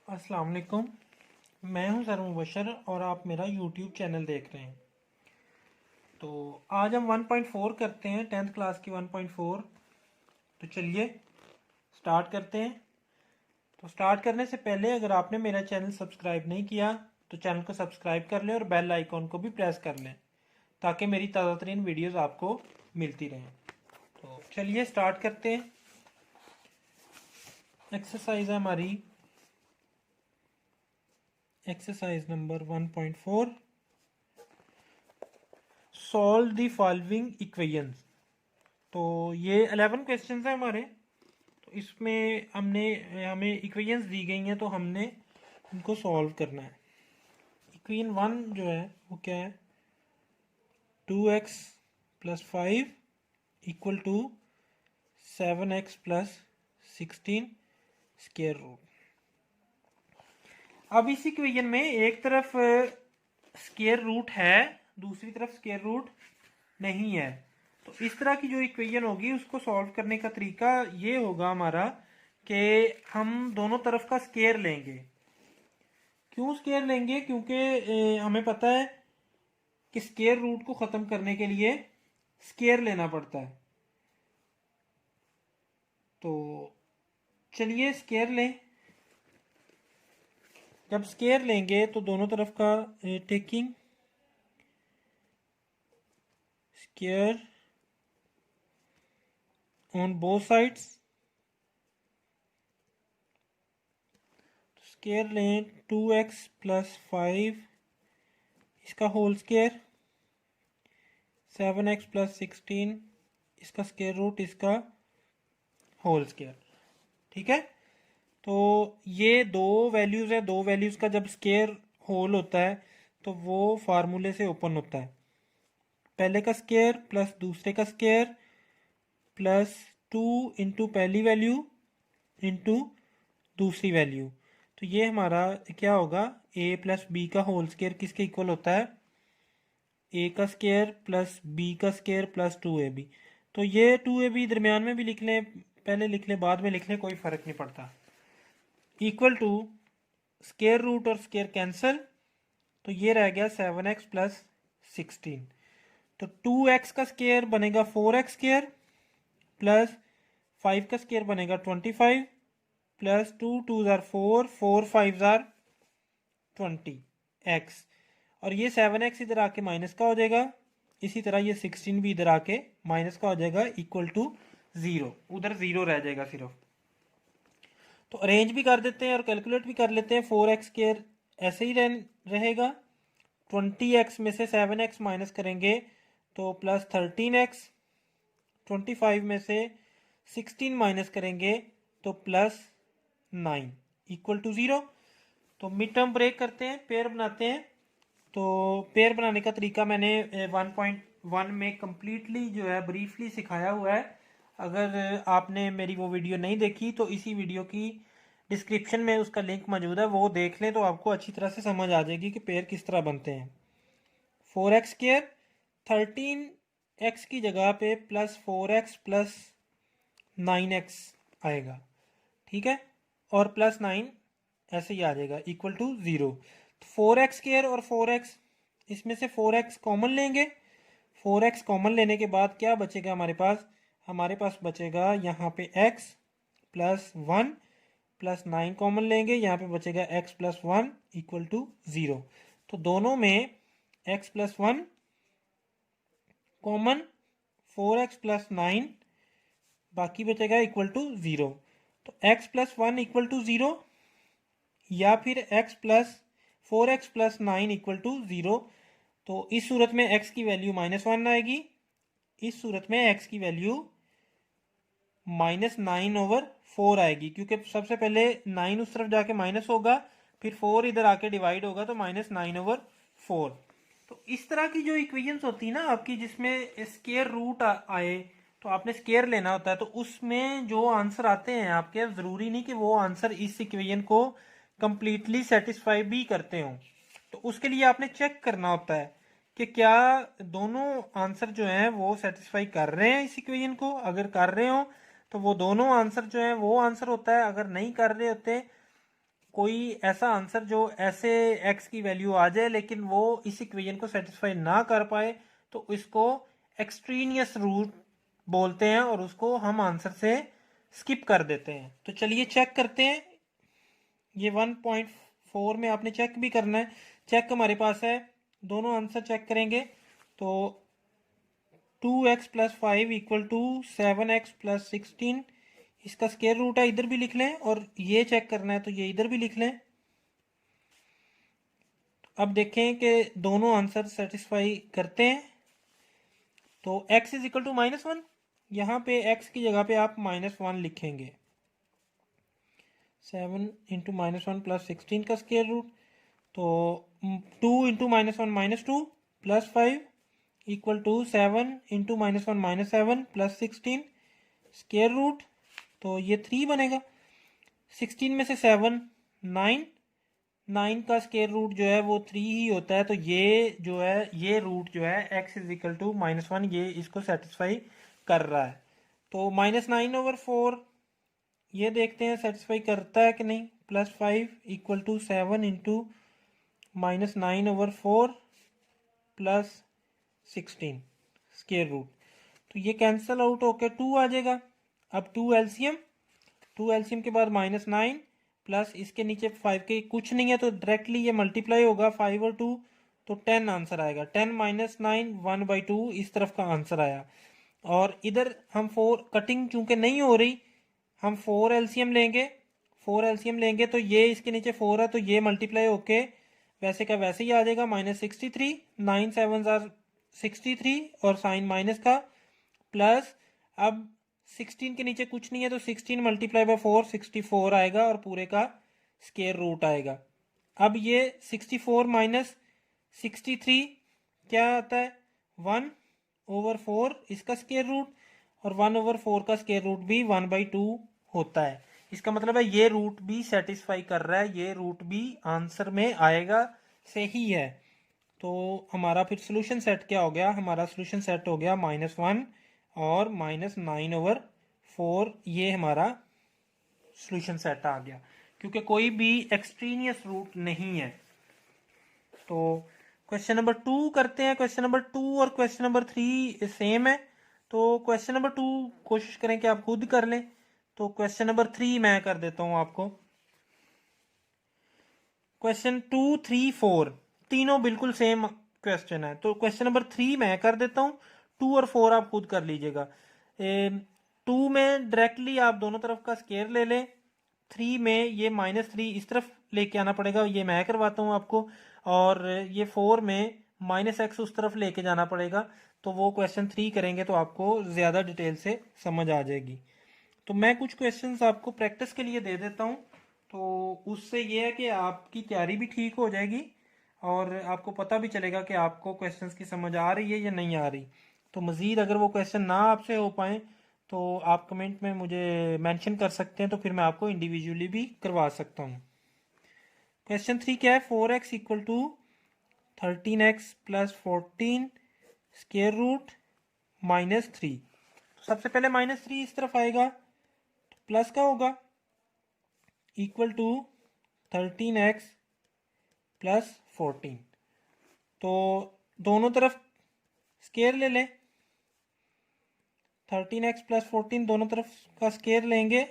अस्सलाम वालेकुम। मैं हूं सर मुबशर और आप मेरा यूट्यूब चैनल देख रहे हैं। तो आज हम 1.4 करते हैं, 10th क्लास की 1.4। तो चलिए स्टार्ट करते हैं। तो स्टार्ट करने से पहले अगर आपने मेरा चैनल सब्सक्राइब नहीं किया तो चैनल को सब्सक्राइब कर लें और बेल आइकॉन को भी प्रेस कर लें ताकि मेरी ताज़ा तरीन वीडियोज़ आपको मिलती रहें। तो चलिए स्टार्ट करते हैं। एक्सरसाइज है हमारी exercise number 1.4, solve the following equations. तो ये 11 क्वेश्चंस हैं हमारे। तो इसमें हमें इक्वेशंस दी गई हैं तो हमने इनको सॉल्व करना है। इक्वेशन 1 जो है वो क्या है, 2x + 5 equal to 7x + 16 square root. अब इस इक्वेशन में एक तरफ स्क्वायर रूट है, दूसरी तरफ स्क्वायर रूट नहीं है। तो इस तरह की जो इक्वेशन होगी उसको सॉल्व करने का तरीका ये होगा हमारा कि हम दोनों तरफ का स्क्वायर लेंगे। क्यों स्क्वायर लेंगे? क्योंकि हमें पता है कि स्क्वायर रूट को ख़त्म करने के लिए स्क्वायर लेना पड़ता है। तो चलिए स्क्वायर लें। जब स्क्वायर लेंगे तो दोनों तरफ का taking square on both sides, square लें 2x + 5 इसका होल स्क्वायर, 7x + 16 इसका स्क्वायर रूट, इसका होल स्क्वायर। ठीक है। तो ये दो वैल्यूज़ है, दो वैल्यूज़ का जब स्क्वायर होल होता है तो वो फार्मूले से ओपन होता है। पहले का स्क्वायर प्लस दूसरे का स्क्वायर प्लस 2 इंटू पहली वैल्यू इंटू दूसरी वैल्यू। तो ये हमारा क्या होगा, a + b का होल स्क्वायर किसके इक्वल होता है, a का स्क्वायर प्लस b का स्क्वायर प्लस 2ab। तो ये 2ab दरमियान में भी लिख लें, पहले लिख लें, बाद में लिख लें, कोई फ़र्क नहीं पड़ता। इक्वल टू स्क्वायर रूट और स्क्वायर कैंसिल, तो ये रह गया 7x + 16। तो 2x का स्क्वायर बनेगा 4x² प्लस 5 का स्क्वायर बनेगा 25 प्लस 2 2 ज़ार 4 4 5 ज़ार 20x। और ये 7x इधर आके माइनस का हो जाएगा, इसी तरह ये 16 भी इधर आके माइनस का हो जाएगा, इक्वल टू 0। उधर 0 रह जाएगा सिर्फ। तो अरेंज भी कर देते हैं और कैलकुलेट भी कर लेते हैं। 4x² ऐसे ही रहेगा। 20x में से 7x माइनस करेंगे तो प्लस 13x। 25 में से 16 माइनस करेंगे तो प्लस 9 इक्वल टू 0। तो मिड टर्म ब्रेक करते हैं, पेयर बनाते हैं। तो पेयर बनाने का तरीका मैंने 1.1 में कम्प्लीटली जो है ब्रीफली सिखाया हुआ है। अगर आपने मेरी वो वीडियो नहीं देखी तो इसी वीडियो की डिस्क्रिप्शन में उसका लिंक मौजूद है, वो देख लें तो आपको अच्छी तरह से समझ आ जाएगी कि पेयर किस तरह बनते हैं। 4x², 13x की जगह पे प्लस 4x प्लस 9x आएगा। ठीक है। और प्लस 9 ऐसे ही आ जाएगा, इक्वल टू 0। तो 4x² और 4x, इसमें से 4x कॉमन लेंगे। 4x कॉमन लेने के बाद क्या बचेगा हमारे पास, हमारे पास बचेगा यहाँ पे x प्लस 1 प्लस 9 कॉमन लेंगे, यहाँ पे बचेगा x प्लस 1 इक्वल टू 0। तो दोनों में x plus 1 common, 4x plus 9 बाकी बचेगा इक्वल टू 0। तो x प्लस 1 इक्वल टू 0 या फिर x plus 4x plus 9 equal to 0। तो इस सूरत में x की वैल्यू -1 आएगी, इस सूरत में x की वैल्यू -9/4 आएगी, क्योंकि सबसे पहले 9 उस तरफ जाके माइनस होगा, फिर 4 इधर आके डिवाइड होगा, तो -9/4। तो इस तरह की जो इक्वेशंस होती है ना आपकी, जिसमें स्क्वायर रूट आए तो आपने स्क्वायर लेना होता है, तो उसमें जो आंसर आते हैं आपके, ज़रूरी नहीं कि वो आंसर इस इक्वेशन को कंप्लीटली सेटिस्फाई भी करते हों। तो उसके लिए आपने चेक करना होता है कि क्या दोनों आंसर जो हैं वो सेटिस्फाई कर रहे हैं इस इक्वेशन को। अगर कर रहे हो तो वो दोनों आंसर जो हैं वो आंसर होता है, अगर नहीं कर रहे होते कोई ऐसा आंसर जो ऐसे x की वैल्यू आ जाए लेकिन वो इस इक्वेशन को सेटिस्फाई ना कर पाए तो इसको एक्सट्रीनियस रूट बोलते हैं और उसको हम आंसर से स्किप कर देते हैं। तो चलिए चेक करते हैं। ये 1.4 में आपने चेक भी करना है। चेक हमारे पास है, दोनों आंसर चेक करेंगे। तो 2x plus 5 equal to 7x plus 16, इसका स्क्वायर रूट है, इधर भी लिख लें, और ये चेक करना है तो ये इधर भी लिख लें। अब देखें कि दोनों आंसर सेटिस्फाई करते हैं। तो x इज इक्वल टू -1, यहाँ पे x की जगह पे आप -1 लिखेंगे। 7 इंटू -1 प्लस 16 का स्क्वायर रूट, तो 2 into -1 -2 plus 5 equal to 7 into -1 -7 plus 16 square root, तो ये 3 बनेगा। 16 में से 7 9, 9 का स्क्वायर रूट जो है वो 3 ही होता है। तो ये जो है ये रूट जो है x इज इक्वल टू -1, ये इसको सेटिस्फाई कर रहा है। तो -9/4 ये देखते हैं सेटिस्फाई करता है कि नहीं। Plus 5 equal to 7 into -9/4 plus 16 square root, तो ये कैंसिल आउट होकर 2 आ जाएगा। अब 2 एलसीएम के बाद -9 प्लस इसके नीचे 5 के कुछ नहीं है तो डायरेक्टली ये मल्टीप्लाई होगा 5 और 2, तो 10 आंसर आएगा। 10 -9 1/2 इस तरफ का आंसर आया। और इधर हम 4 कटिंग चूंकि नहीं हो रही, हम 4 एलसीएम लेंगे। 4 एलसीएम लेंगे तो ये इसके नीचे 4 है तो ये मल्टीप्लाई होके वैसे का वैसे ही आ जाएगा। -63, 9 7 63 और साइन माइनस का, प्लस अब 16 के नीचे कुछ नहीं है तो 16 मल्टीप्लाई बाय 4 64 आएगा और पूरे का स्क्वायर रूट आएगा। अब ये 64 माइनस 63 क्या आता है, 1/4 इसका स्क्वायर रूट, और 1/4 का स्क्वायर रूट भी 1/2 होता है। इसका मतलब है ये रूट भी सेटिस्फाई कर रहा है, ये रूट भी आंसर में आएगा, सही है। तो हमारा फिर सोल्यूशन सेट क्या हो गया, हमारा सोल्यूशन सेट हो गया -1 और -9/4, ये हमारा सोल्यूशन सेट आ गया क्योंकि कोई भी एक्सट्रीनियस रूट नहीं है। तो क्वेश्चन नंबर 2 करते हैं। क्वेश्चन नंबर 2 और क्वेश्चन नंबर 3 सेम है, तो क्वेश्चन नंबर 2 कोशिश करें कि आप खुद कर लें। तो क्वेश्चन नंबर 3 मैं कर देता हूं आपको। क्वेश्चन 2 3 4 तीनों बिल्कुल सेम क्वेश्चन है, तो क्वेश्चन नंबर 3 मैं कर देता हूँ। 2 और 4 आप खुद कर लीजिएगा। 2 में डायरेक्टली आप दोनों तरफ का स्क्वायर ले लें। 3 में ये -3 इस तरफ लेके आना पड़ेगा, ये मैं करवाता हूँ आपको। और ये 4 में -x उस तरफ लेके जाना पड़ेगा। तो वो क्वेश्चन 3 करेंगे तो आपको ज़्यादा डिटेल से समझ आ जाएगी। तो मैं कुछ क्वेश्चंस आपको प्रैक्टिस के लिए दे देता हूँ, तो उससे ये है कि आपकी तैयारी भी ठीक हो जाएगी और आपको पता भी चलेगा कि आपको क्वेश्चंस की समझ आ रही है या नहीं आ रही। तो मज़ीद अगर वो क्वेश्चन ना आपसे हो पाए तो आप कमेंट में मुझे मेंशन कर सकते हैं, तो फिर मैं आपको इंडिविजुअली भी करवा सकता हूँ। क्वेश्चन 3 क्या है, 4x equal to 13x plus 14 square root -3। सबसे पहले -3 इस तरफ आएगा तो प्लस का होगा, इक्वल टू 13x प्लस 14। तो दोनों तरफ स्केयर ले लें, 13x प्लस 14 दोनों तरफ का स्केयर लेंगे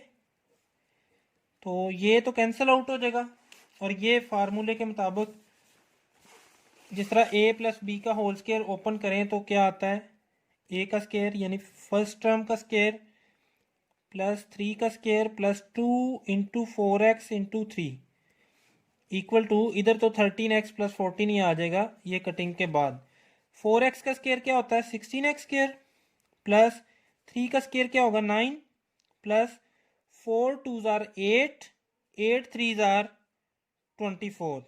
तो ये तो कैंसिल आउट हो जाएगा। और ये फार्मूले के मुताबिक जिस तरह a प्लस बी का होल स्केयर ओपन करें तो क्या आता है, a का स्केयर यानी फर्स्ट टर्म का स्केयर प्लस 3 का square plus 2 into 4x into 3 equal to, इधर तो 13x प्लस 14 ही आ जाएगा ये कटिंग के बाद। 4x का स्केयर क्या होता है, 16x स्केयर प्लस 3 का स्केयर क्या होगा 9 प्लस 4 2 जार 8 8 3 जार 24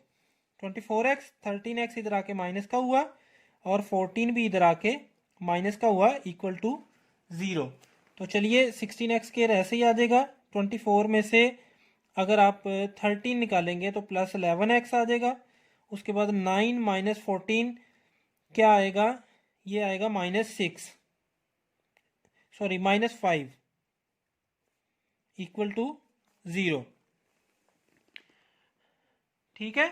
24x 13x इधर आके माइनस का हुआ और 14 भी इधर आके माइनस का हुआ इक्वल टू 0। तो चलिए 16x स्केयर ऐसे ही आ जाएगा। 24 में से अगर आप 13 निकालेंगे तो प्लस 11x आ जाएगा। उसके बाद 9 माइनस 14 क्या आएगा, ये आएगा -6, सॉरी -5 इक्वल टू 0। ठीक है,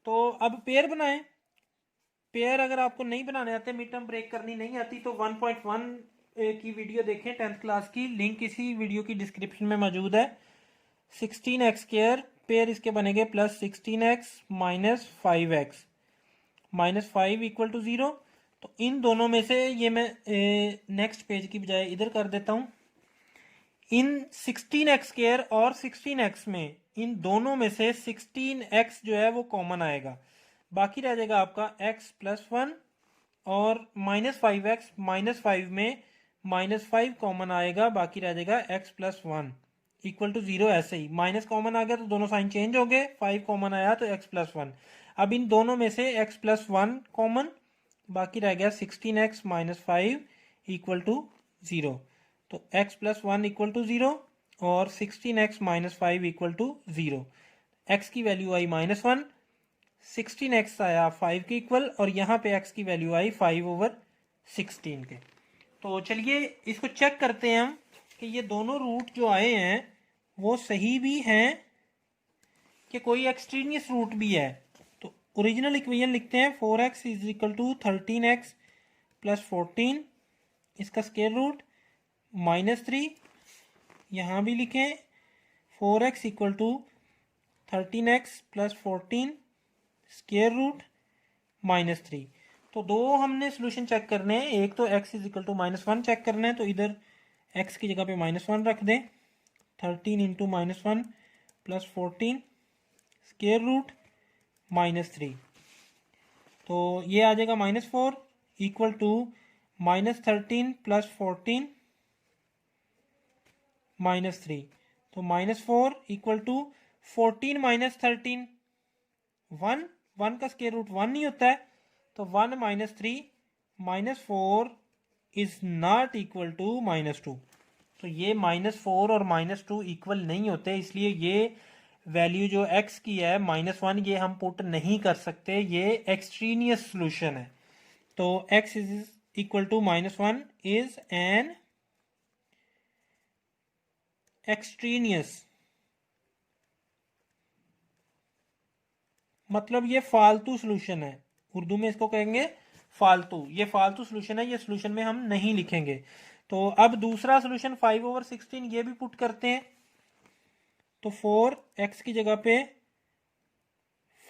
तो अब पेयर बनाएं। पेयर अगर आपको नहीं बनाने आते, मिड टर्म ब्रेक करनी नहीं आती, तो 1.1 की वीडियो देखें 10th क्लास की, लिंक इसी वीडियो की डिस्क्रिप्शन में मौजूद है। 16x स्क्वायर पेयर इसके बनेंगे plus 16x minus 5x minus 5 equal to 0। तो इन दोनों में से ये मैं नेक्स्ट पेज की बजाय इधर कर देता हूँ। इन 16x स्क्वायर और 16x में इन दोनों में से 16x जो है वो कॉमन आएगा, बाकी रह जाएगा आपका x प्लस 1 और माइनस 5x, माइनस 5 में माइनस 5 कॉमन आएगा, बाकी रह जाएगा x प्लस 1 इक्वल टू 0। ऐसे ही माइनस कॉमन आ गया तो दोनों साइन चेंज हो गए, 5 कॉमन आया तो x प्लस 1। अब इन दोनों में से x प्लस 1 कॉमन, बाकी रह गया 16x माइनस 5 इक्वल टू 0। तो x प्लस 1 इक्वल टू 0 और 16x minus 5 equal to 0। x की वैल्यू आई माइनस 1, 16x आया 5 के इक्वल, और यहाँ पे x की वैल्यू आई 5/16 के। तो चलिए इसको चेक करते हैं हम कि ये दोनों रूट जो आए हैं वो सही भी हैं कि कोई एक्सट्रीनियस रूट भी है। तो ओरिजिनल इक्वेशन लिखते हैं, 4x is equal to 13x plus 14, इसका स्क्वायर रूट माइनस 3। यहाँ भी लिखें 4x equal to 13x plus 14 square root minus 3। तो दो हमने सोल्यूशन चेक करने हैं, एक तो x is equal to minus 1 check करना है, तो इधर x की जगह पे माइनस 1 रख दें। 13 into minus 1 plus 14 square root minus 3, तो ये आ जाएगा minus 4 equal to minus 13 plus 14 minus 3। तो माइनस 4 इक्वल टू 14 माइनस 13 1, 1 का स्क्वायर रूट 1 नहीं होता है, तो 1 minus 3 minus 4 is not equal to minus 2। तो ये माइनस 4 और माइनस 2 इक्वल नहीं होते, इसलिए ये वैल्यू जो x की है माइनस 1 ये हम पुट नहीं कर सकते, ये एक्सट्रीनियस सोल्यूशन है। तो x is equal to minus 1 is an extraneous, मतलब ये फालतू सोल्यूशन है, उर्दू में इसको कहेंगे फालतू। ये फालतू सोल्यूशन है, ये सोल्यूशन में हम नहीं लिखेंगे। तो अब दूसरा सोल्यूशन 5/16 ये भी पुट करते हैं। तो 4x की जगह पे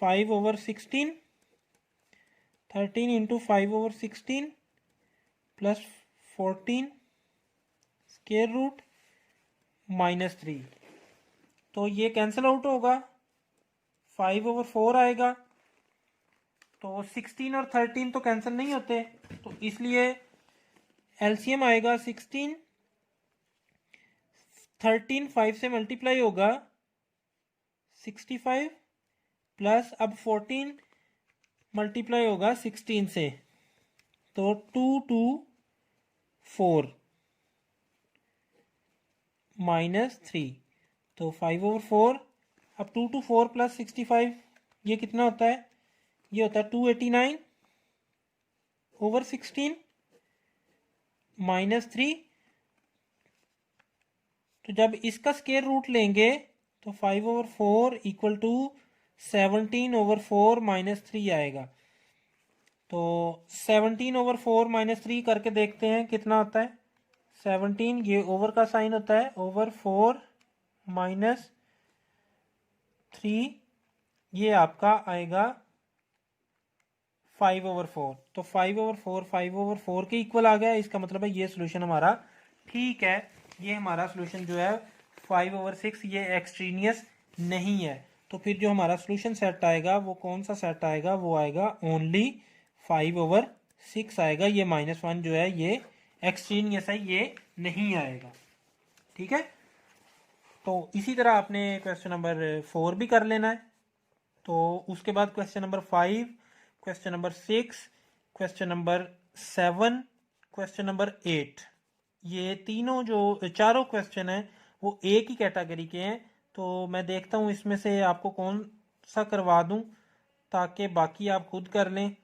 5/16, 13 into 5/16 plus 14 square root minus 3। तो ये कैंसिल आउट होगा, 5/4 आएगा। तो 16 और 13 तो कैंसिल नहीं होते, तो इसलिए एलसीएम आएगा 16, 13 5 से मल्टीप्लाई होगा 65, प्लस अब 14 मल्टीप्लाई होगा 16 से, तो 2 2 4 माइनस 3। तो 5/4, अब 2 to 4 प्लस 65 ये कितना होता है, ये होता है 289/16 माइनस 3। तो जब इसका स्क्वायर रूट लेंगे तो 5/4 इक्वल टू 17/4 माइनस 3 आएगा। तो 17/4 माइनस 3 करके देखते हैं कितना होता है। 17 ये ओवर का साइन होता है, ओवर 4 माइनस 3 ये आपका आएगा 5/4। तो 5/4 के इक्वल आ गया, इसका मतलब है ये सोल्यूशन हमारा ठीक है। ये हमारा सोल्यूशन जो है 5/6 ये एक्सट्रीनियस नहीं है। तो फिर जो हमारा सोल्यूशन सेट आएगा वो कौन सा सेट आएगा, वो आएगा ओनली 5/6 आएगा। ये माइनस 1 जो है ये एक्सट्रीनियस है, ये नहीं आएगा। ठीक है, तो इसी तरह आपने क्वेश्चन नंबर 4 भी कर लेना है। तो उसके बाद question number 5, question number 6, question number 7, question number 8, ये तीनों जो चारों क्वेश्चन हैं वो एक ही कैटेगरी के हैं। तो मैं देखता हूँ इसमें से आपको कौन सा करवा दूँ ताकि बाकी आप खुद कर लें,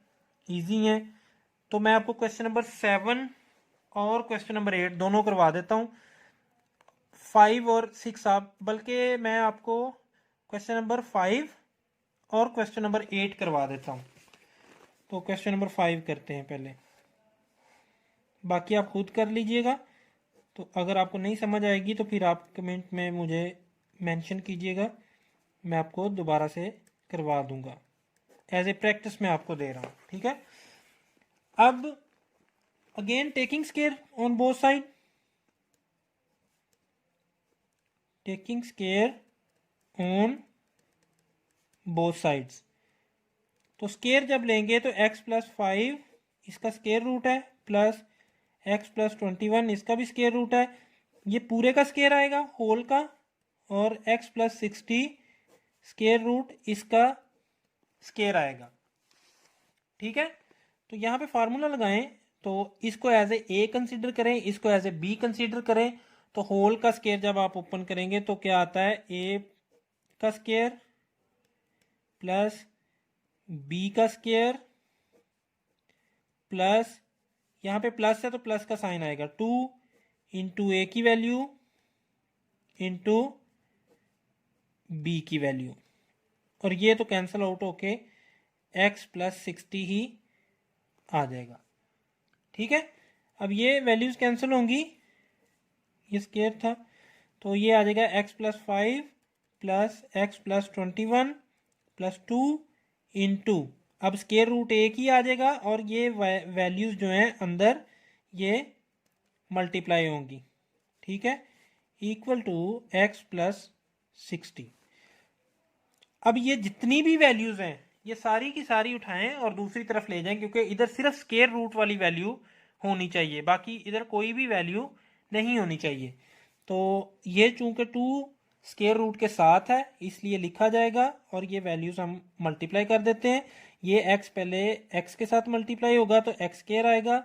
इजी हैं। तो मैं आपको क्वेश्चन नंबर 7 और क्वेश्चन नंबर 8 दोनों करवा देता हूँ। 5 और 6 आप, बल्कि मैं आपको क्वेश्चन नंबर 5 और क्वेश्चन नंबर 8 करवा देता हूँ। तो क्वेश्चन नंबर 5 करते हैं पहले, बाकी आप खुद कर लीजिएगा। तो अगर आपको नहीं समझ आएगी तो फिर आप कमेंट में मुझे मेंशन कीजिएगा, मैं आपको दोबारा से करवा दूंगा। एज ए प्रैक्टिस मैं आपको दे रहा हूँ, ठीक है। अब again taking square on both side, taking square on both sides. तो स्केयर जब लेंगे तो x प्लस 5 इसका स्केयर रूट है, प्लस x प्लस 21 इसका भी स्केयर रूट है, ये पूरे का स्केयर आएगा होल का, और x प्लस 60 स्केयर रूट इसका स्केयर आएगा, ठीक है। तो यहाँ पे फार्मूला लगाएं, तो इसको एज ए कंसीडर करें, इसको एज ए बी कंसीडर करें। तो होल का स्केयर जब आप ओपन करेंगे तो क्या आता है, a का स्केयर प्लस b का स्केयर प्लस, यहाँ पे प्लस है तो प्लस का साइन आएगा, 2 इंटू ए की वैल्यू इंटू बी की वैल्यू, और ये तो कैंसिल आउट होके x प्लस 60 ही आ जाएगा, ठीक है। अब ये वैल्यूज कैंसिल होंगी, ये स्केयर था तो ये आ जाएगा x plus 5 plus x plus 21 plus 2 into, अब स्केयर रूट एक ही आ जाएगा और ये वैल्यूज जो हैं अंदर ये मल्टीप्लाई होंगी, ठीक है, इक्वल टू x प्लस 60। अब ये जितनी भी वैल्यूज हैं ये सारी की सारी उठाएं और दूसरी तरफ ले जाएं, क्योंकि इधर सिर्फ स्केयर रूट वाली वैल्यू होनी चाहिए, बाकी इधर कोई भी वैल्यू नहीं होनी चाहिए। तो ये चूंकि 2 स्केयर रूट के साथ है इसलिए लिखा जाएगा, और ये वैल्यूज हम मल्टीप्लाई कर देते हैं। ये x पहले x के साथ मल्टीप्लाई होगा तो x स्केयर आएगा,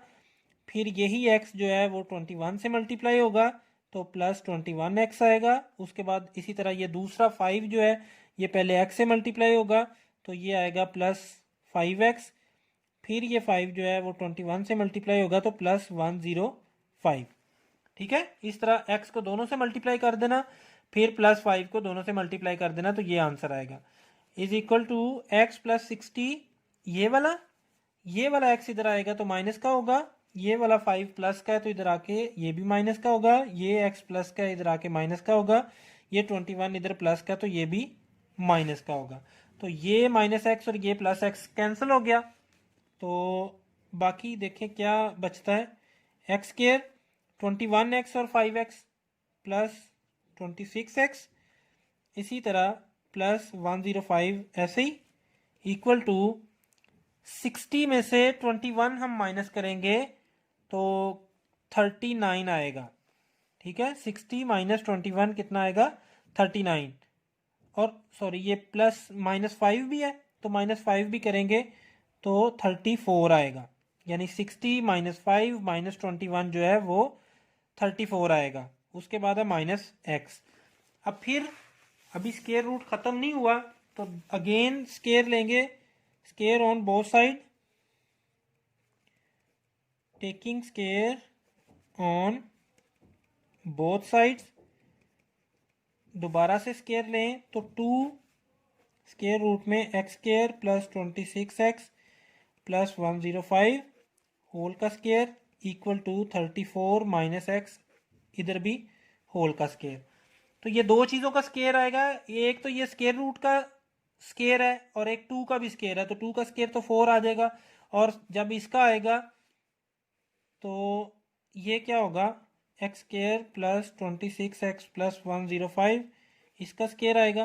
फिर यही x जो है वो 21 से मल्टीप्लाई होगा तो प्लस 21x आएगा। उसके बाद इसी तरह ये दूसरा 5 जो है ये पहले x से मल्टीप्लाई होगा तो ये आएगा प्लस 5x, फिर ये 5 जो है वो 21 से मल्टीप्लाई होगा तो प्लस 105, ठीक है। इस तरह x को दोनों से मल्टीप्लाई कर देना, फिर प्लस 5 को दोनों से मल्टीप्लाई कर देना, तो ये आंसर आएगा is equal to x plus 60, ये वाला x इधर आएगा तो माइनस का होगा, ये वाला 5 प्लस का है तो इधर आके ये भी माइनस का होगा, ये x प्लस का है इधर आके माइनस का होगा, ये 21 इधर प्लस का तो ये भी माइनस का होगा। तो ये माइनस एक्स और ये प्लस एक्स कैंसिल हो गया, तो बाकी देखें क्या बचता है, एक्स स्केयर 21x और 5x प्लस 26x, इसी तरह प्लस 105 ऐसे ही, इक्वल टू 60 में से 21 हम माइनस करेंगे तो 39 आएगा, ठीक है। 60 माइनस 21 कितना आएगा, 39, और सॉरी ये प्लस माइनस 5 भी है तो माइनस 5 भी करेंगे तो 34 आएगा, यानी 60 माइनस 5 माइनस 21 जो है वो 34 आएगा। उसके बाद है माइनस एक्स। अब फिर अभी स्केयर रूट ख़त्म नहीं हुआ तो अगेन स्केयर लेंगे, square on both side, taking square on both sides, दोबारा से स्केयर लें तो 2 स्केयर रूट में x square plus 26x plus 105 whole का square equal to 34 minus x, इधर भी होल का स्केयर। तो ये दो चीज़ों का स्केयर आएगा, एक तो ये स्केयर रूट का स्केयर है और एक 2 का भी स्केयर है, तो 2 का स्केयर तो 4 आ जाएगा, और जब इसका आएगा तो ये क्या होगा, x square plus 26x plus 105 इसका स्केयर आएगा,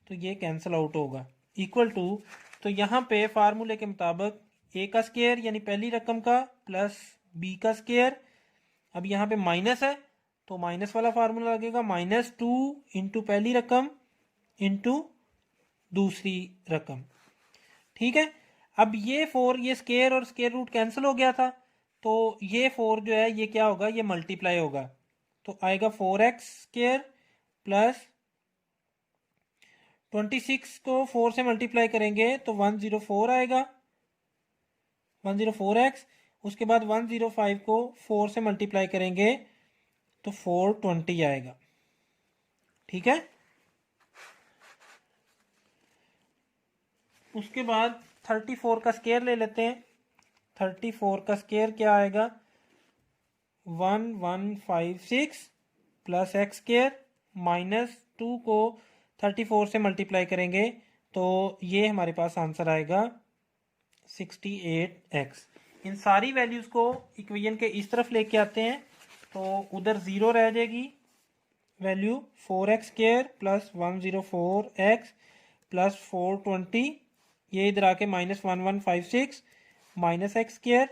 तो ये कैंसिल आउट होगा, इक्वल टू, तो यहाँ पे फार्मूले के मुताबिक ए का स्केयर यानी पहली रकम का प्लस बी का स्केयर, अब यहाँ पे माइनस है तो माइनस वाला फार्मूला लगेगा, -2 इंटू पहली रकम इंटू दूसरी रकम, ठीक है। अब ये 4, ये स्केयर और स्केयर रूट कैंसिल हो गया था तो ये 4 जो है ये क्या होगा, ये मल्टीप्लाई होगा, तो आएगा 4x स्केयर प्लस 26 को 4 से मल्टीप्लाई करेंगे तो 104 आएगा, 104x, उसके बाद 105 को 4 से मल्टीप्लाई करेंगे तो 420 आएगा, ठीक है। उसके बाद 34 का स्केयर ले लेते हैं। 34 का स्केयर क्या आएगा, 1156 प्लस एक्स स्केयर माइनस 2 को 34 से मल्टीप्लाई करेंगे तो ये हमारे पास आंसर आएगा 68x। इन सारी वैल्यूज़ को इक्वेशन के इस तरफ लेके आते हैं तो उधर ज़ीरो रह जाएगी value, 4x square plus 104x plus 420, ये इधर आके minus 1156 minus x square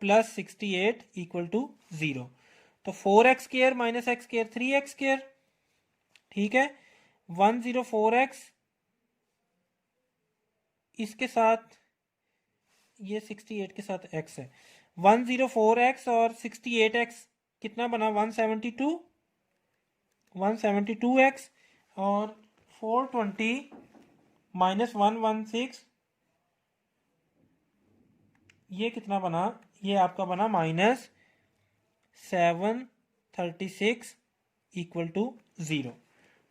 plus 68 equal to 0। तो 4x square minus x square 3x square, ठीक है। 104x इसके साथ, ये 68 के साथ x है, 104x और 68x कितना बना, 172, 172x और 420 माइनस 116, ये कितना बना, ये आपका बना माइनस 736 इक्वल टू 0।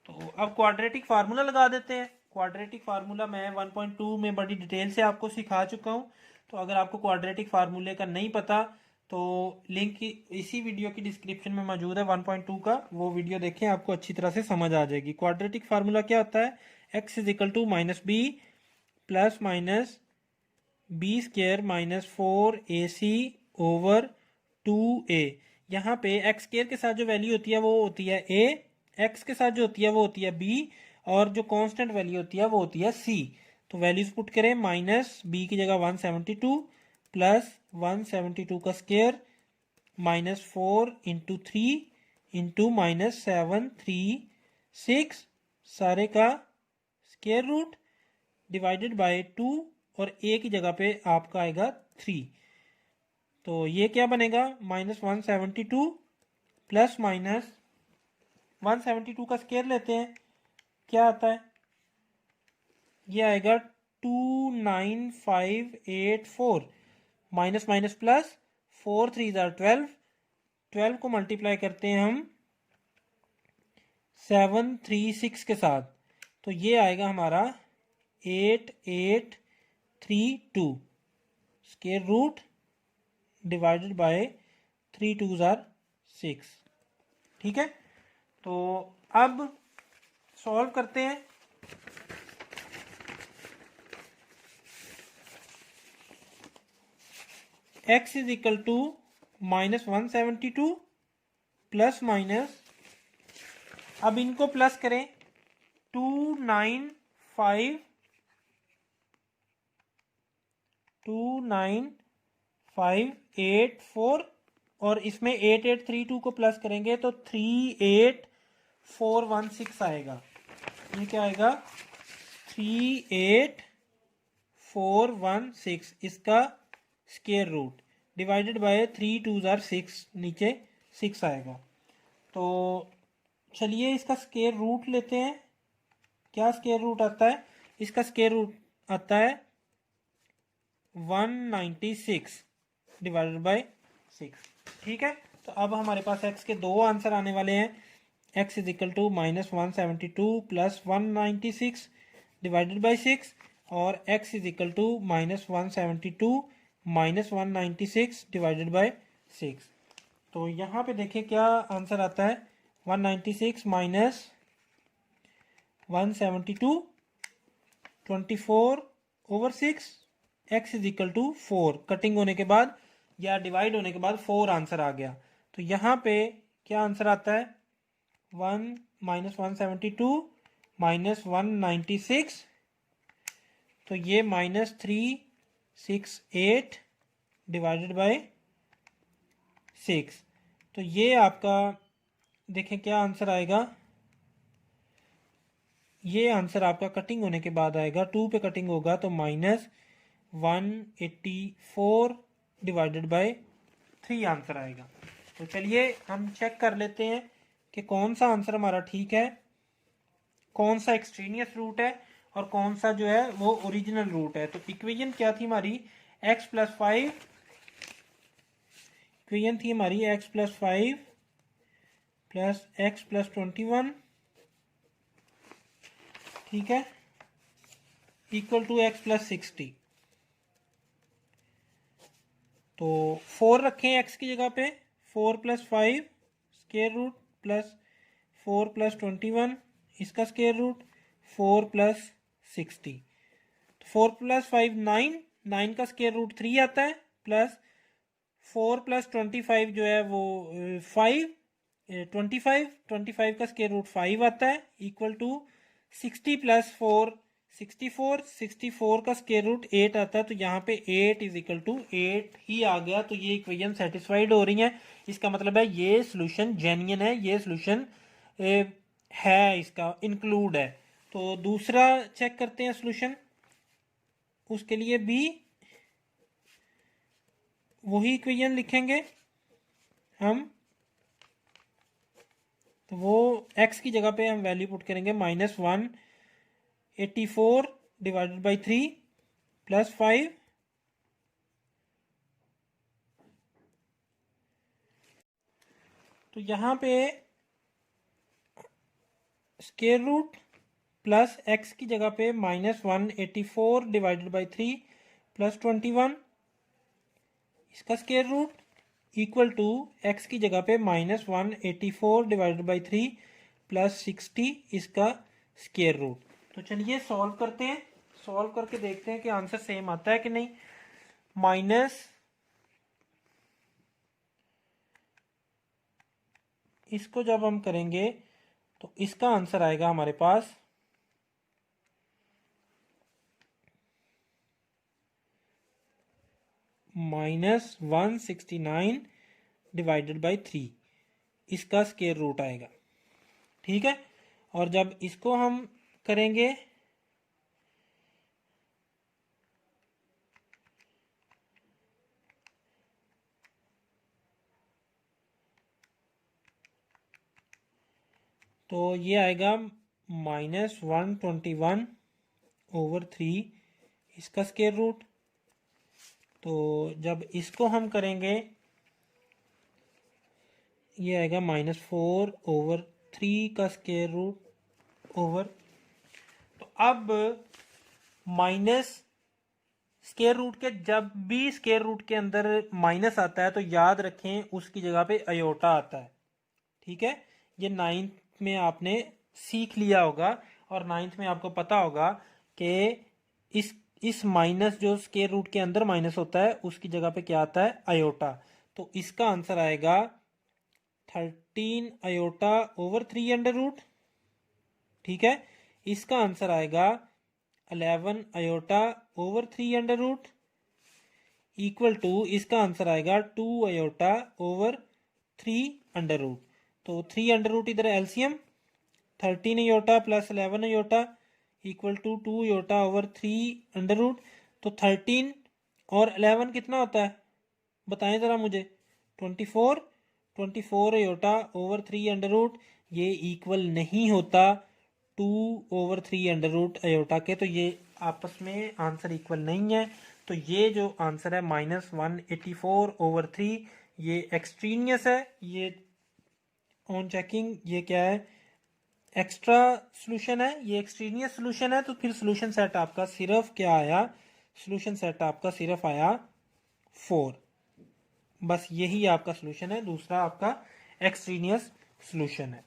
तो अब क्वाड्रेटिक फार्मूला लगा देते हैं। क्वाड्रेटिक फार्मूला मैं 1.2 में बड़ी डिटेल से आपको सिखा चुका हूँ। तो अगर आपको क्वाड्रेटिक फार्मूले का नहीं पता तो लिंक इसी वीडियो की डिस्क्रिप्शन में मौजूद है 1.2 का, वो वीडियो देखें, आपको अच्छी तरह से समझ आ जाएगी। क्वाड्रेटिक फार्मूला क्या होता है, x is equal to minus B plus minus B square minus 4ac over 2a। यहाँ पे एक्स स्केयर के साथ जो वैल्यू होती है वो होती है a, एक्स के साथ जो होती है वो होती है b, और जो कांस्टेंट वैल्यू होती है वो होती है c। तो वैल्यूज पुट करें, माइनस b की जगह 172 प्लस 172 का square minus 4 into 3 into minus 736 सारे का स्केयर रूट डिवाइडेड बाय 2 और a की जगह पे आपका आएगा 3। तो ये क्या बनेगा, माइनस 172 प्लस माइनस 172 का स्केयर लेते हैं, क्या आता है, ये आएगा 29584 माइनस माइनस प्लस 4 3 12, 12 को मल्टीप्लाई करते हैं हम 736 के साथ, तो ये आएगा हमारा 8832 स्केयर रूट डिवाइडेड बाय 3 2 6। ठीक है, तो अब सॉल्व करते हैं। x is equal to minus 172 plus minus, अब इनको प्लस करें, 29584 और इसमें 8832 को प्लस करेंगे तो 38416 आएगा। ये क्या आएगा, 38416 इसका स्केयर रूट डिवाइडेड बाय 3 2 6, नीचे 6 आएगा। तो चलिए इसका स्केयर रूट लेते हैं। क्या स्केयर रूट आता है, इसका स्केयर रूट आता है 196 डिवाइडेड बाय 6। ठीक है, तो अब हमारे पास x के दो आंसर आने वाले हैं। x is equal to minus 172 plus 196 divided by 6 और x is equal to minus 172 minus 196 divided by 6। तो यहाँ पे देखें क्या आंसर आता है, 196 minus 172 24 over 6, x is equal to 4, cutting होने के बाद या डिवाइड होने के बाद 4 आंसर आ गया। तो यहाँ पे क्या आंसर आता है, 1 माइनस 172 माइनस 196, तो ये माइनस 368 डिवाइडेड बाय 6। तो ये आपका देखें क्या आंसर आएगा, ये आंसर आपका कटिंग होने के बाद आएगा, 2 पे कटिंग होगा तो माइनस 184 डिवाइडेड बाय 3 आंसर आएगा। तो चलिए हम चेक कर लेते हैं कि कौन सा आंसर हमारा ठीक है, कौन सा एक्सट्रेनियस रूट है और कौन सा जो है वो ओरिजिनल रूट है। तो इक्वेशन क्या थी हमारी, x प्लस 5, इक्वेशन थी हमारी x plus 5 plus x plus 21। ठीक है, इक्वल टू एक्स प्लस 60। तो 4 रखें एक्स की जगह पे, 4 plus 5 square root plus 4 plus 21 इसका स्केयर रूट 4 प्लस 60। तो 4 प्लस 5 9, 9 का स्केयर रूट 3 आता है, प्लस 4 प्लस 25 जो है वो 5, 25 का स्केयर रूट 5 आता है, इक्वल टू 60 प्लस 4 64, 64 का स्केयर रूट 8 आता है। तो यहाँ पे 8 इज इक्वल टू 8 ही आ गया। तो ये इक्वेशन सेटिस्फाइड हो रही है। इसका मतलब है ये सोल्यूशन जेन्युइन है, ये सोल्यूशन है, इसका इंक्लूड है। तो दूसरा चेक करते हैं सोल्यूशन। उसके लिए भी वही इक्वेशन लिखेंगे हम। तो वो x की जगह पे हम वैल्यू पुट करेंगे -184 डिवाइडेड बाई 3 प्लस 5। तो यहाँ पे स्केयर रूट प्लस x की जगह पे -184 डिवाइडेड बाई 3 प्लस 21 इसका square root equal to x की जगह पे -184 डिवाइडेड बाई 3 प्लस 60 इसका स्केयर रूट। तो चलिए सॉल्व करते हैं। सॉल्व करके देखते हैं कि आंसर सेम आता है कि नहीं। माइनस इसको जब हम करेंगे तो इसका आंसर आएगा हमारे पास -169 डिवाइडेड बाई 3 इसका स्केयर रूट आएगा। ठीक है। और जब इसको हम करेंगे तो ये आएगा -121/3 इसका स्केयर रूट। तो जब इसको हम करेंगे ये आएगा -4/3 का स्केयर रूट ओवर। तो अब माइनस स्केयर रूट के, जब भी स्केयर रूट के अंदर माइनस आता है तो याद रखें उसकी जगह पे अयोटा आता है। ठीक है। ये 9th में आपने सीख लिया होगा और 9th में आपको पता होगा कि इस माइनस जो स्केयर रूट के अंदर माइनस होता है उसकी जगह पे क्या आता है, अयोटा। तो इसका आंसर आएगा 13 अयोटा ओवर 3 अंडर रूट। ठीक है। इसका आंसर आएगा 11 iota over 3 under root equal to, इसका आंसर आएगा 2 अयोटा ओवर 3 अंडर रूट। तो 3 अंडर रूट इधर LCM, 13 iota plus 11 iota equal to 2 iota over 3 under root. तो 13 और 11 कितना होता है बताएं ज़रा मुझे। 24, 24 अयोटा ओवर 3 अंडर रूट ये इक्वल नहीं होता 2 ओवर 3 अंडर रूट अयोटा के। तो ये आपस में आंसर इक्वल नहीं है। तो ये जो आंसर है -184/3 ये एक्सट्रीनियस है। ये ऑन चेकिंग ये क्या है, एक्स्ट्रा सोल्यूशन है, ये एक्सट्रीनियस सोल्यूशन है। तो फिर सोल्यूशन सेट आपका सिर्फ क्या आया, सोल्यूशन सेट आपका सिर्फ आया 4। बस यही आपका सोल्यूशन है, दूसरा आपका एक्सट्रीनियस सोल्यूशन है।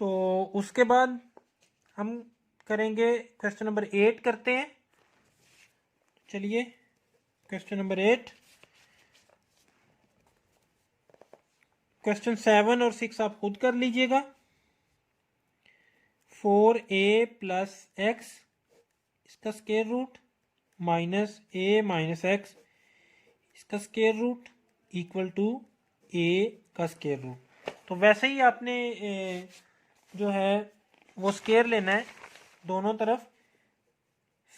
तो उसके बाद हम करेंगे क्वेश्चन नंबर 8 करते हैं। चलिए क्वेश्चन नंबर 8। क्वेश्चन 7 और 6 आप खुद कर लीजिएगा। 4a प्लस एक्स इसका स्केयर रूट -a-x इसका square root equal to a का स्केयर रूट। तो वैसे ही आपने जो है वो स्केयर लेना है दोनों तरफ।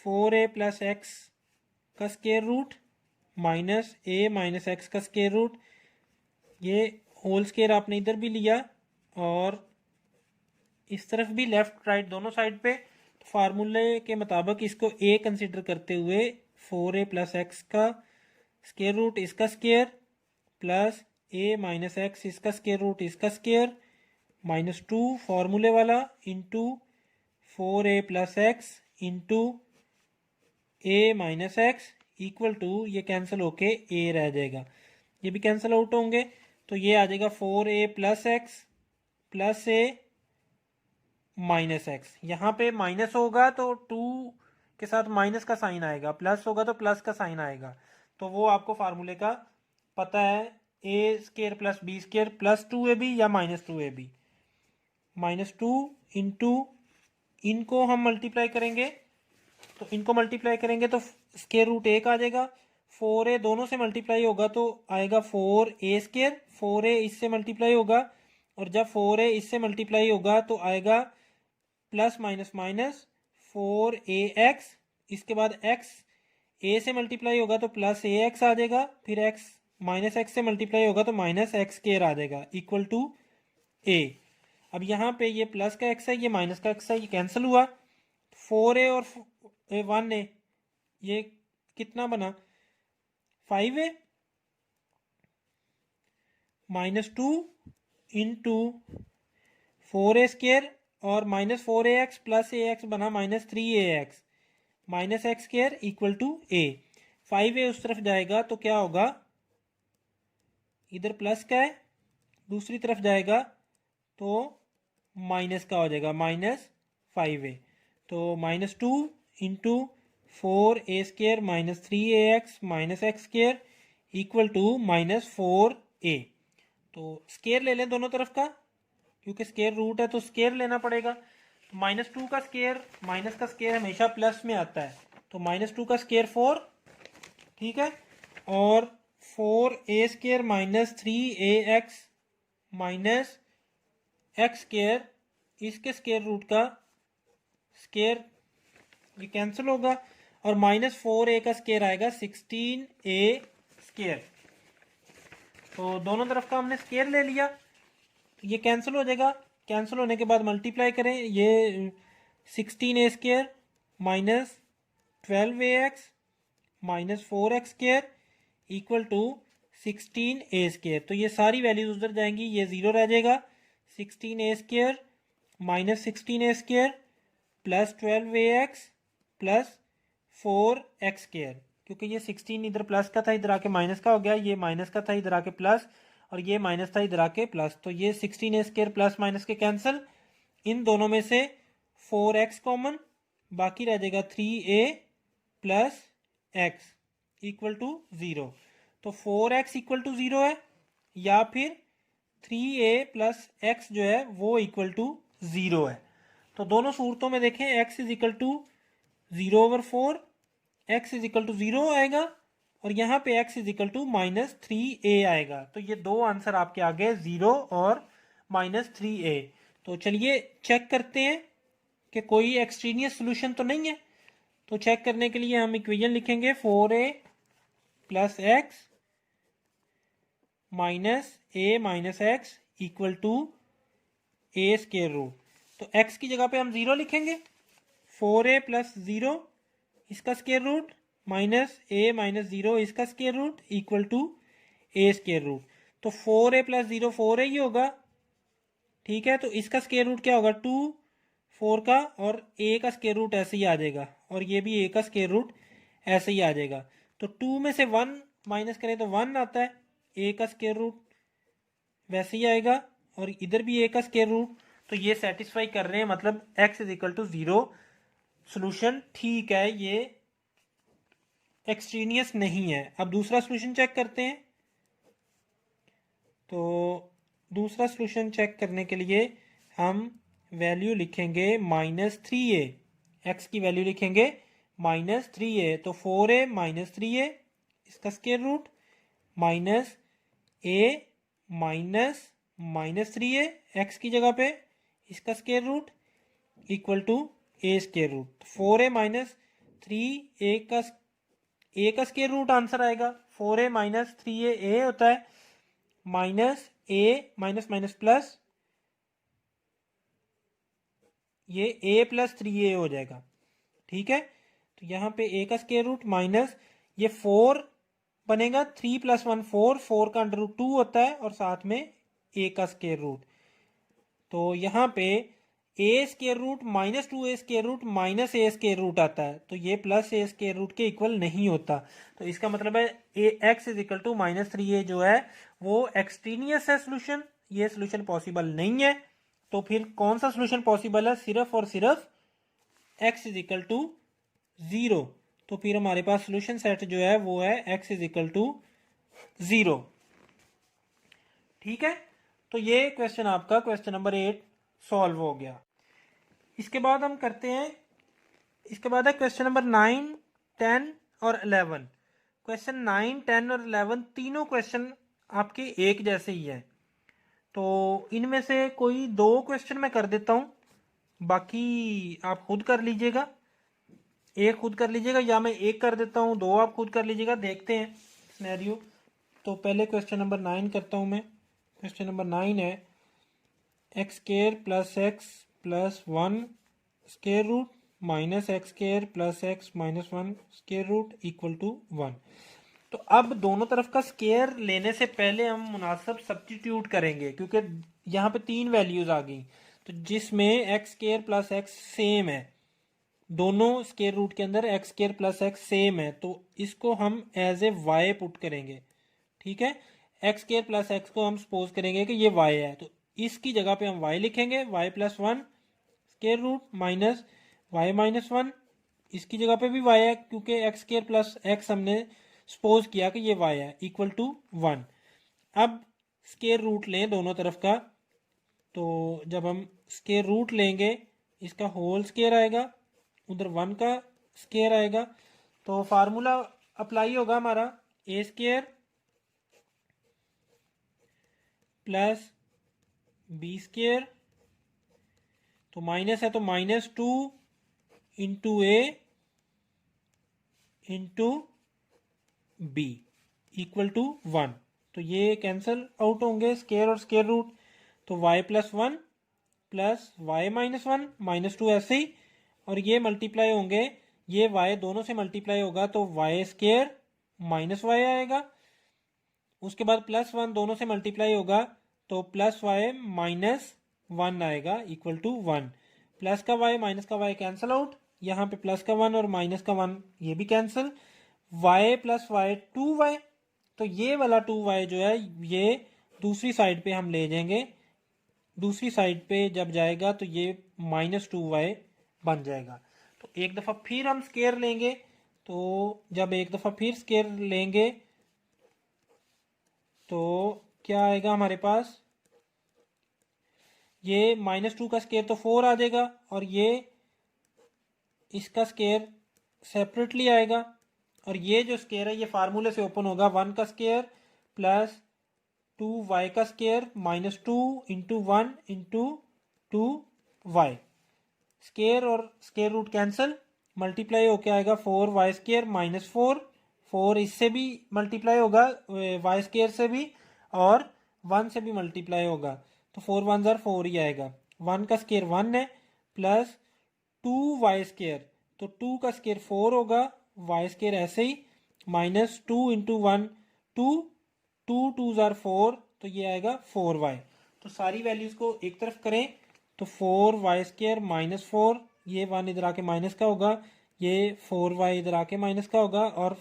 4a प्लस एक्स का स्केयर रूट -a-x का स्केयर रूट, ये होल स्केयर आपने इधर भी लिया और इस तरफ भी, लेफ्ट राइट दोनों साइड पे। तो फार्मूले के मुताबिक इसको a कंसिडर करते हुए 4a प्लस एक्स का स्केयर रूट इसका स्केयर प्लस a-x इसका स्केयर रूट इसका स्केयर -2 फार्मूले वाला into 4a plus X into A minus x equal to, ये कैंसिल होके ए रह जाएगा, ये भी कैंसिल आउट होंगे, तो ये आ जाएगा 4a प्लस एक्स प्लस ए माइनस एक्स। यहाँ पे माइनस होगा तो 2 के साथ माइनस का साइन आएगा, प्लस होगा तो प्लस का साइन आएगा, तो वो आपको फार्मूले का पता है, a square plus b square plus 2ab या माइनस 2ab। -2 इंटू, इनको हम मल्टीप्लाई करेंगे, तो इनको मल्टीप्लाई करेंगे तो स्केयर रूट 1 आ जाएगा, 4a दोनों से मल्टीप्लाई होगा तो आएगा 4a स्केयर, 4a इससे मल्टीप्लाई होगा, और जब 4a इससे मल्टीप्लाई होगा तो आएगा प्लस माइनस माइनस 4ax, इसके बाद x a से मल्टीप्लाई होगा तो प्लस ax आ जाएगा, फिर x माइनस एक्स से मल्टीप्लाई होगा तो माइनस एक्स स्केयर आ जाएगा इक्वल टू a। अब यहाँ पे ये प्लस का x है, ये माइनस का x है, ये कैंसिल हुआ, 4a और 1a, ये कितना बना 5a, -2 इंटू 4a स्केयर और -4ax प्लस ax बना -3ax, minus x square equal to a। 5a उस तरफ जाएगा तो क्या होगा, इधर प्लस का है, दूसरी तरफ जाएगा तो माइनस का हो जाएगा, -5a, तो -2 into 4a square -3ax minus x square equal to -4a। तो स्केयर ले लें दोनों तरफ का, क्योंकि स्केयर रूट है तो स्केयर लेना पड़ेगा, तो -2 का स्केयर, माइनस का स्केयर हमेशा प्लस में आता है, तो -2 का स्केयर 4, ठीक है, और 4a square -3ax minus x square, इसके स्केयर रूट का स्केयर, ये कैंसिल होगा, और -4a का स्केयर आएगा 16a स्केयर। तो दोनों तरफ का हमने स्केयर ले लिया, तो ये कैंसिल हो जाएगा, कैंसिल होने के बाद मल्टीप्लाई करें, ये 16a square -12ax -4x square equal to 16a square, तो ये सारी वैल्यूज उधर जाएंगी, ये 0 रह जाएगा, 16a square -16a square plus 12ax plus 4x square, क्योंकि ये 16 इधर प्लस का था, इधर आके माइनस का हो गया, ये माइनस का था इधर आके प्लस, और ये माइनस था इधर आके प्लस, तो ये 16a स्केयर प्लस माइनस के कैंसिल, इन दोनों में से 4x कॉमन, बाकी रह जाएगा 3a plus x equal to 0। तो 4x इक्वल टू 0 है, या फिर 3a प्लस x जो है वो इक्वल टू 0 है। तो दोनों सूरतों में देखें, x is equal to 0/4, x is equal to 0 आएगा, और यहाँ पे x is equal to -3a आएगा। तो ये दो आंसर आपके आ गए, 0 और -3a। तो चलिए चेक करते हैं कि कोई एक्सट्रीनियस सोल्यूशन तो नहीं है। तो चेक करने के लिए हम इक्वेशन लिखेंगे 4a plus x minus a minus x equal to a square root. तो x की जगह पे हम 0 लिखेंगे, 4a प्लस 0 इसका square root minus a minus 0 इसका square root equal to a square root. तो 4a प्लस 0 4a ही होगा, ठीक है, तो इसका स्केयर रूट क्या होगा 2, 4 का, और a का स्केयर रूट ऐसे ही आ जाएगा, और ये भी a का स्केयर रूट ऐसे ही आ जाएगा। तो 2 में से 1 माइनस करें तो 1 आता है, a का स्केयर रूट वैसे ही आएगा, और इधर भी a का स्केयर रूट, तो ये सेटिस्फाई कर रहे हैं, मतलब x is equal to 0 solution ठीक है, ये एक्सट्रीनियस नहीं है। अब दूसरा सोल्यूशन चेक करते हैं। तो दूसरा सोल्यूशन चेक करने के लिए हम वैल्यू लिखेंगे -3a, x की वैल्यू लिखेंगे -3a, तो 4a -3a इसका square root minus a minus -3a x की जगह पे इसका square root equal to a square root. 4a minus 3a का स्केयर रूट आंसर आएगा, 4a माइनस 3a a होता है, minus a minus minus plus, ये a प्लस 3a हो जाएगा, ठीक है। तो यहाँ पे a का स्केयर रूट माइनस ये 4 बनेगा, 3 + 1 4, 4 का अंडर रूट 2 होता है, और साथ में a का स्केयर रूट। तो यहाँ पे a square root minus 2a square root minus a square root आता है, तो ये प्लस a स्केयर रूट के इक्वल नहीं होता। तो इसका मतलब है x is equal to -3a जो है वो एक्सट्रीनियस है सोल्यूशन, ये सोल्यूशन पॉसिबल नहीं है। तो फिर कौन सा सोल्यूशन पॉसिबल है? सिर्फ और सिर्फ x इज इक्वल टू 0। तो फिर हमारे पास सोल्यूशन सेट जो है वो है x इज इक्वल टू 0। ठीक है, तो ये क्वेश्चन आपका क्वेश्चन नंबर 8 सॉल्व हो गया। इसके बाद हम करते हैं, इसके बाद है क्वेश्चन नंबर 9, 10 और 11। क्वेश्चन 9, 10 और 11 तीनों क्वेश्चन आपके एक जैसे ही हैं। तो इनमें से कोई 2 क्वेश्चन मैं कर देता हूँ, बाकी आप खुद कर लीजिएगा। एक खुद कर लीजिएगा या मैं एक कर देता हूँ, 2 आप खुद कर लीजिएगा। देखते हैं सिनेरियो। तो पहले क्वेश्चन नंबर 9 करता हूँ मैं। क्वेश्चन नंबर 9 है x square plus x plus 1 square root minus x square plus x minus 1 square root equal to 1। तो अब दोनों तरफ का स्केयर लेने से पहले हम मुनासिब सब्स्टिट्यूट करेंगे, क्योंकि यहाँ पे 3 वैल्यूज आ गई, तो जिसमें x square plus x same है, दोनों स्केयर रूट के अंदर x square plus x same है, तो इसको हम एज ए वाई पुट करेंगे। ठीक है, एक्स स्केयर प्लस एक्स को हम सपोज करेंगे कि ये वाई है, तो इसकी जगह पे हम वाई लिखेंगे, y plus 1 square root minus y minus 1, इसकी जगह पे भी वाई है क्योंकि एक्स स्केयर प्लस एक्स हमने सपोज किया कि ये वाई है, इक्वल टू 1। अब स्केयर रूट लें दोनों तरफ का, तो जब हम स्केयर रूट लेंगे इसका होल स्केयर आएगा, उधर 1 का स्केयर आएगा, तो फार्मूला अप्लाई होगा हमारा a square plus b square, तो माइनस है तो -2 into a into b equal to 1। तो ये कैंसिल आउट होंगे स्केयर और स्केयर रूट, तो y plus 1 plus y minus 1 -2 ऐसे ही, और ये मल्टीप्लाई होंगे, ये y दोनों से मल्टीप्लाई होगा तो वाई स्केयर माइनस वाई आएगा, उसके बाद प्लस 1 दोनों से मल्टीप्लाई होगा तो प्लस वाई माइनस 1 आएगा इक्वल टू 1। प्लस का y माइनस का y कैंसिल आउट, यहाँ पे प्लस का 1 और माइनस का 1 ये भी cancel, y plus Y 2y, तो ये वाला 2y जो है ये दूसरी साइड पे हम ले जाएंगे, दूसरी साइड पे जब जाएगा तो ये -2y बन जाएगा। तो एक दफ़ा फिर हम स्केयर लेंगे, तो जब एक दफ़ा फिर स्केयर लेंगे तो क्या आएगा हमारे पास, ये -2 का स्केयर तो 4 आ जाएगा, और ये इसका स्केयर सेपरेटली आएगा, और ये जो स्केयर है ये फार्मूले से ओपन होगा, 1 का स्केयर प्लस 2y का square -2 into 1 into 2y, square और स्केयर रूट कैंसिल, मल्टीप्लाई होके आएगा 4y स्केयर -4, 4 इससे भी मल्टीप्लाई होगा y स्केयर से भी, और 1 से भी मल्टीप्लाई होगा, तो 4 1 ज़र 4 ही आएगा। 1 का स्केयर 1 है प्लस 2y स्केयर, तो 2 का स्केयर 4 होगा, y स्केयर ऐसे ही -2 इंटू 1 2, 2 2 ज़र 4, तो ये आएगा 4y। तो सारी वैल्यूज़ को एक तरफ करें तो 4y स्केयर -4, ये 1 इधर आके माइनस का होगा, ये 4y इधर आके माइनस का होगा, और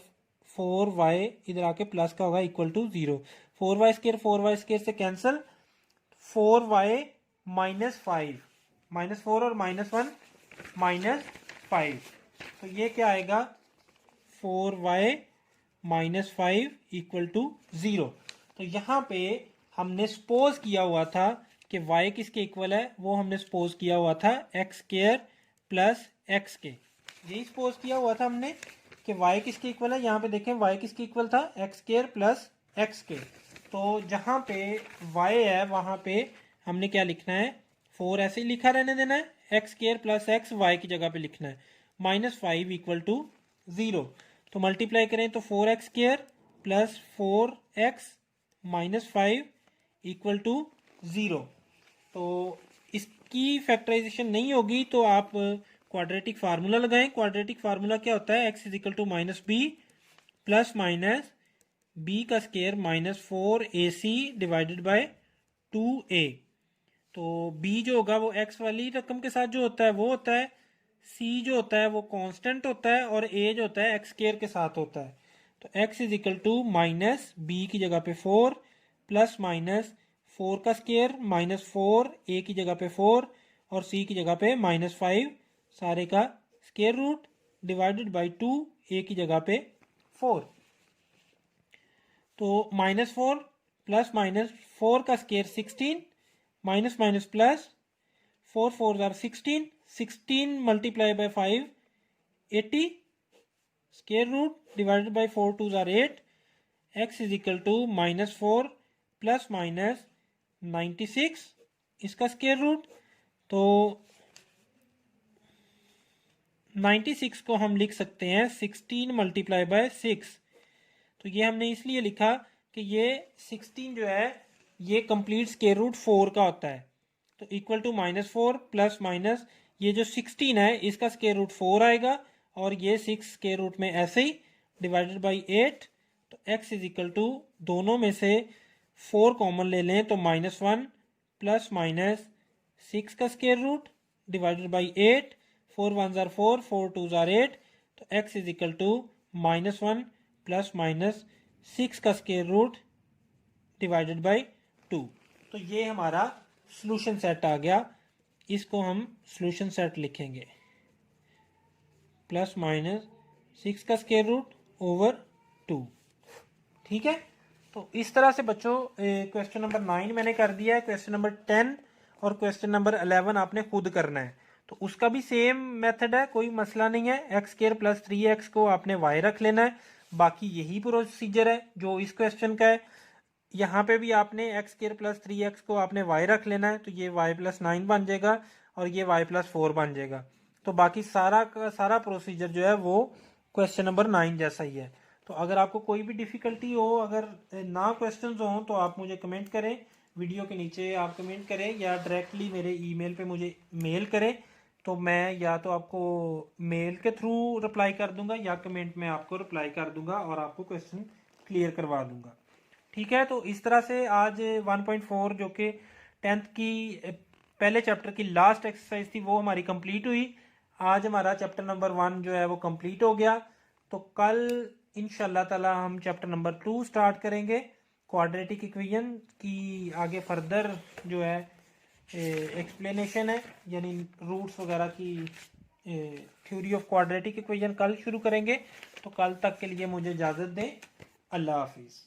4y इधर आके प्लस का होगा इक्वल टू 0। 4y स्केयर से कैंसिल, 4y -5, -4 और -1 -5, तो ये क्या आएगा 4y -5 इक्वल टू 0। तो यहाँ पे हमने सपोज किया हुआ था कि y किसके इक्वल है, वो हमने सपोज किया हुआ था एक्स स्केयर प्लस एक्स के, यही सपोज किया हुआ था हमने कि y किसके इक्वल है। यहाँ पे देखें y किसके इक्वल था, एक्स स्केयर प्लस एक्स के, तो जहाँ पे y है वहाँ पे हमने क्या लिखना है, 4 ऐसे ही लिखा रहने देना है, x square plus x y की जगह पे लिखना है, -5 इक्वल टू 0। तो मल्टीप्लाई करें तो 4x square plus 4x -5 equal to 0। तो इसकी फैक्टराइजेशन नहीं होगी तो आप क्वाड्रेटिक फार्मूला लगाएं। क्वाड्रेटिक फार्मूला क्या होता है, x is equal to -b plus minus b का square -4ac divided by 2a, तो b जो होगा वो x वाली रकम के साथ जो होता है वो होता है, c जो होता है वो कांस्टेंट होता है, और a जो होता है एक्स स्क्वायर के साथ होता है। तो x is equal to minus b की जगह पे 4 प्लस माइनस 4 का स्क्वायर माइनस 4 a की जगह पे 4 और c की जगह पे माइनस 5 सारे का square root divided by 2 a की जगह पे 4। तो माइनस 4 प्लस माइनस 4 का square 16 minus minus plus 4 4 are 16 16 multiply by 5 80 square root divided by 4 2 are 8 x is equal to minus 4 plus minus 96 इसका स्क्वायर रूट। तो 96 को हम लिख सकते हैं 16 मल्टीप्लाई बाय 6। तो ये हमने इसलिए लिखा कि ये 16 जो है ये कंप्लीट स्क्वायर रूट 4 का होता है। तो equal to minus 4 plus minus ये जो 16 है इसका स्क्वायर रूट 4 आएगा, और ये 6 स्क्वायर रूट में ऐसे ही डिवाइडेड बाई 8। तो x इज इक्वल टू दोनों में से 4 कॉमन ले लें तो माइनस 1 प्लस माइनस 6 का स्क्वायर रूट डिवाइडेड बाई 8 4 1 जार 4 4 2 जार 8। तो x is equal to minus 1 plus minus 6 का स्क्वायर रूट डिवाइडेड बाई 2। तो ये हमारा सॉल्यूशन सेट आ गया। इसको हम सॉल्यूशन सेट लिखेंगे प्लस माइनस 6 का स्क्वायर रूट ओवर 2। ठीक है, तो इस तरह से बच्चों क्वेश्चन नंबर 9 मैंने कर दिया है। क्वेश्चन नंबर 10 और क्वेश्चन नंबर 11 आपने खुद करना है। तो उसका भी सेम मेथड है, कोई मसला नहीं है। एक्स स्क्वायर प्लस 3x को आपने y रख लेना है, बाकी यही प्रोसीजर है जो इस क्वेश्चन का है। यहाँ पे भी आपने एक्स स्क्वायर प्लस 3x को आपने y रख लेना है, तो ये y प्लस 9 बन जाएगा और ये y प्लस 4 बन जाएगा। तो बाकी सारा का सारा प्रोसीजर जो है वो क्वेश्चन नंबर 9 जैसा ही है। तो अगर आपको कोई भी डिफ़िकल्टी हो, अगर ना क्वेश्चंस हो, तो आप मुझे कमेंट करें, वीडियो के नीचे आप कमेंट करें या डायरेक्टली मेरे ईमेल पे मुझे मेल करें। तो मैं या तो आपको मेल के थ्रू रिप्लाई कर दूंगा या कमेंट में आपको रिप्लाई कर दूंगा और आपको क्वेश्चन क्लियर करवा दूंगा। ठीक है, तो इस तरह से आज 1.4 जो कि 10th की पहले चैप्टर की लास्ट एक्सरसाइज थी वो हमारी कंप्लीट हुई। आज हमारा चैप्टर नंबर 1 जो है वो कंप्लीट हो गया। तो कल इंशाल्लाह ताला हम चैप्टर नंबर 2 स्टार्ट करेंगे, क्वाड्रेटिक इक्वेशन की आगे फर्दर जो है एक्सप्लेनेशन है, यानी रूट्स वगैरह की थ्योरी ऑफ क्वाड्रेटिक इक्वेशन कल शुरू करेंगे। तो कल तक के लिए मुझे इजाज़त दें। अल्लाह हाफिज़।